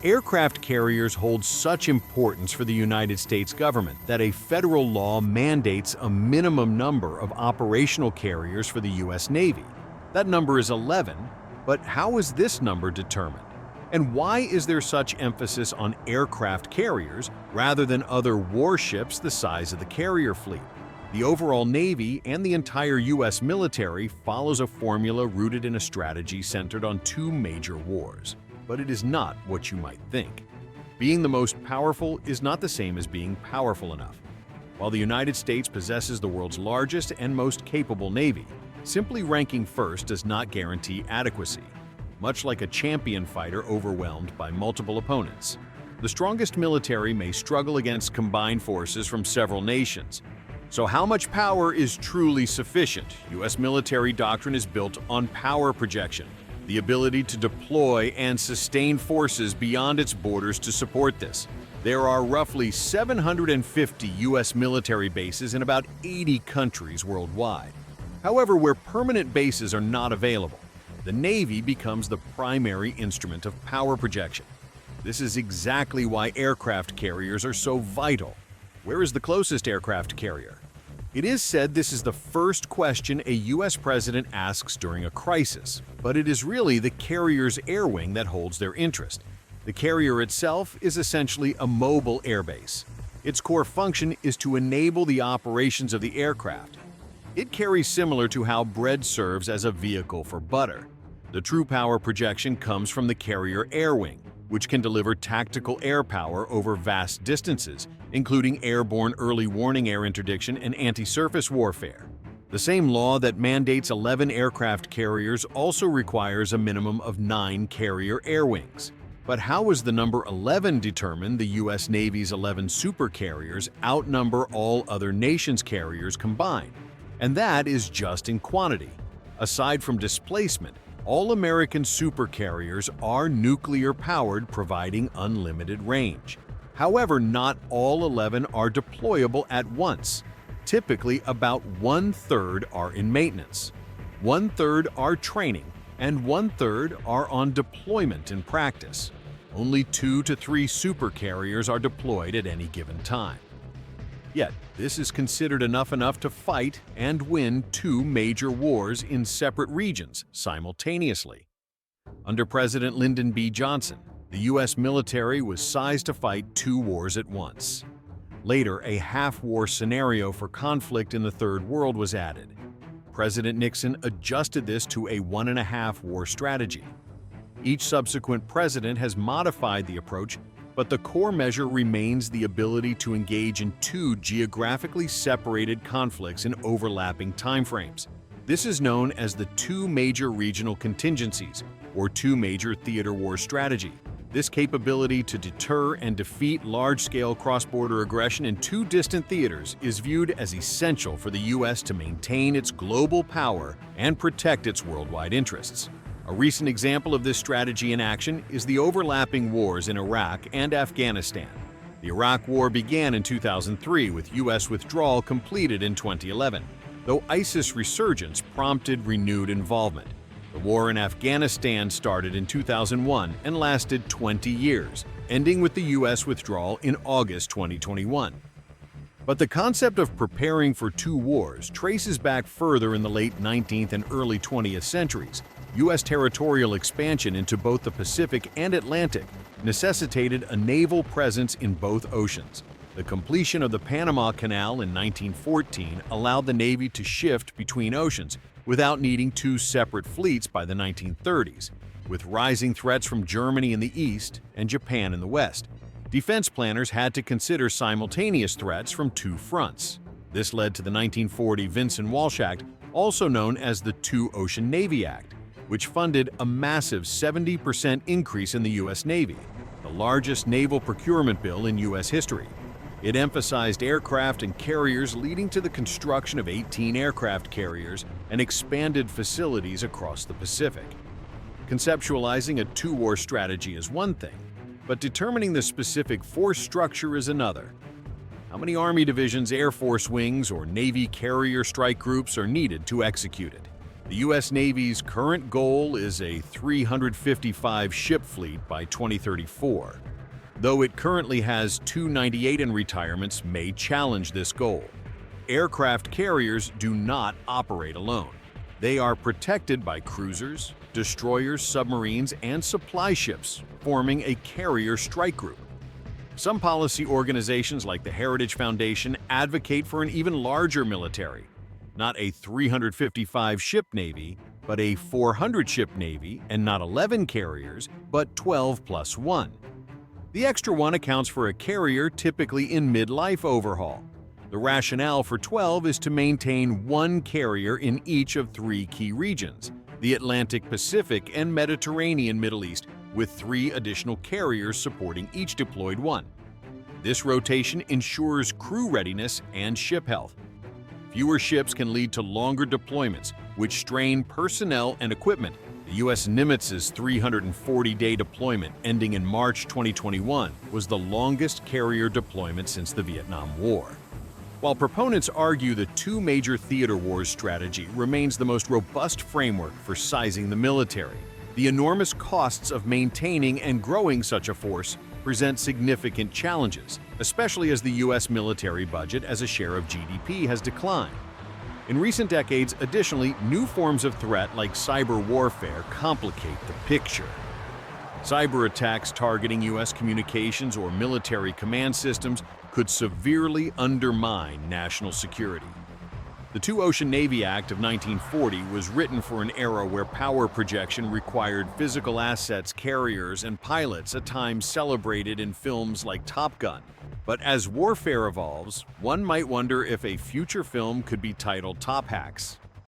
Aircraft carriers hold such importance for the United States government that a federal law mandates a minimum number of operational carriers for the U.S. Navy. That number is 11, but how is this number determined? And why is there such emphasis on aircraft carriers rather than other warships the size of the carrier fleet? The overall Navy and the entire U.S. military follows a formula rooted in a strategy centered on two major wars. But it is not what you might think. Being the most powerful is not the same as being powerful enough. While the United States possesses the world's largest and most capable Navy, simply ranking first does not guarantee adequacy, much like a champion fighter overwhelmed by multiple opponents. The strongest military may struggle against combined forces from several nations. So how much power is truly sufficient? U.S. military doctrine is built on power projection, the ability to deploy and sustain forces beyond its borders to support this. There are roughly 750 U.S. military bases in about 80 countries worldwide. However, where permanent bases are not available, the Navy becomes the primary instrument of power projection. This is exactly why aircraft carriers are so vital. Where is the closest aircraft carrier? It is said this is the first question a U.S. president asks during a crisis, but it is really the carrier's air wing that holds their interest. The carrier itself is essentially a mobile airbase. Its core function is to enable the operations of the aircraft. It carries similar to how bread serves as a vehicle for butter. The true power projection comes from the carrier air wing, which can deliver tactical air power over vast distances, including airborne early warning air interdiction and anti-surface warfare. The same law that mandates 11 aircraft carriers also requires a minimum of 9 carrier air wings. But how is the number 11 determined? The U.S. Navy's 11 supercarriers outnumber all other nations' carriers combined, and that is just in quantity. Aside from displacement, all American supercarriers are nuclear-powered, providing unlimited range. However, not all 11 are deployable at once. Typically, about 1/3 are in maintenance, 1/3 are training, and 1/3 are on deployment in practice. Only 2 to 3 supercarriers are deployed at any given time. Yet, this is considered enough to fight and win 2 major wars in separate regions simultaneously. Under President Lyndon B. Johnson, the U.S. military was sized to fight 2 wars at once. Later, a half-war scenario for conflict in the Third World was added. President Nixon adjusted this to a 1.5-war strategy. Each subsequent president has modified the approach, but the core measure remains the ability to engage in 2 geographically separated conflicts in overlapping timeframes. This is known as the 2 major regional contingencies, or 2 major theater war strategy. This capability to deter and defeat large-scale cross-border aggression in 2 distant theaters is viewed as essential for the U.S. to maintain its global power and protect its worldwide interests. A recent example of this strategy in action is the overlapping wars in Iraq and Afghanistan. The Iraq War began in 2003 with U.S. withdrawal completed in 2011, though ISIS resurgence prompted renewed involvement. The war in Afghanistan started in 2001 and lasted 20 years, ending with the U.S. withdrawal in August 2021. But the concept of preparing for 2 wars traces back further in the late 19th and early 20th centuries. U.S. territorial expansion into both the Pacific and Atlantic necessitated a naval presence in both oceans. The completion of the Panama Canal in 1914 allowed the Navy to shift between oceans without needing 2 separate fleets by the 1930s. With rising threats from Germany in the east and Japan in the west, defense planners had to consider simultaneous threats from 2 fronts. This led to the 1940 Vinson-Walsh Act, also known as the Two-Ocean Navy Act, which funded a massive 70% increase in the U.S. Navy, the largest naval procurement bill in U.S. history. It emphasized aircraft and carriers, leading to the construction of 18 aircraft carriers and expanded facilities across the Pacific. Conceptualizing a 2-war strategy is one thing, but determining the specific force structure is another. How many Army divisions, Air Force wings, or Navy carrier strike groups are needed to execute it? The U.S. Navy's current goal is a 355 ship fleet by 2034. Though it currently has 298 in retirements may challenge this goal. Aircraft carriers do not operate alone. They are protected by cruisers, destroyers, submarines, and supply ships, forming a carrier strike group. Some policy organizations like the Heritage Foundation advocate for an even larger military, not a 355-ship Navy, but a 400-ship Navy, and not 11 carriers, but 12 plus 1. The extra one accounts for a carrier typically in mid-life overhaul. The rationale for 12 is to maintain one carrier in each of 3 key regions, the Atlantic, Pacific, and Mediterranean Middle East, with 3 additional carriers supporting each deployed one. This rotation ensures crew readiness and ship health. Fewer ships can lead to longer deployments, which strain personnel and equipment. The U.S. Nimitz's 340-day deployment, ending in March 2021, was the longest carrier deployment since the Vietnam War. While proponents argue the 2 major theater wars strategy remains the most robust framework for sizing the military, the enormous costs of maintaining and growing such a force present significant challenges, especially as the U.S. military budget as a share of GDP has declined. In recent decades, additionally, new forms of threat like cyber warfare complicate the picture. Cyber attacks targeting U.S. communications or military command systems could severely undermine national security. The Two-Ocean Navy Act of 1940 was written for an era where power projection required physical assets, carriers, and pilots, a time celebrated in films like Top Gun. But as warfare evolves, one might wonder if a future film could be titled Top Hacks,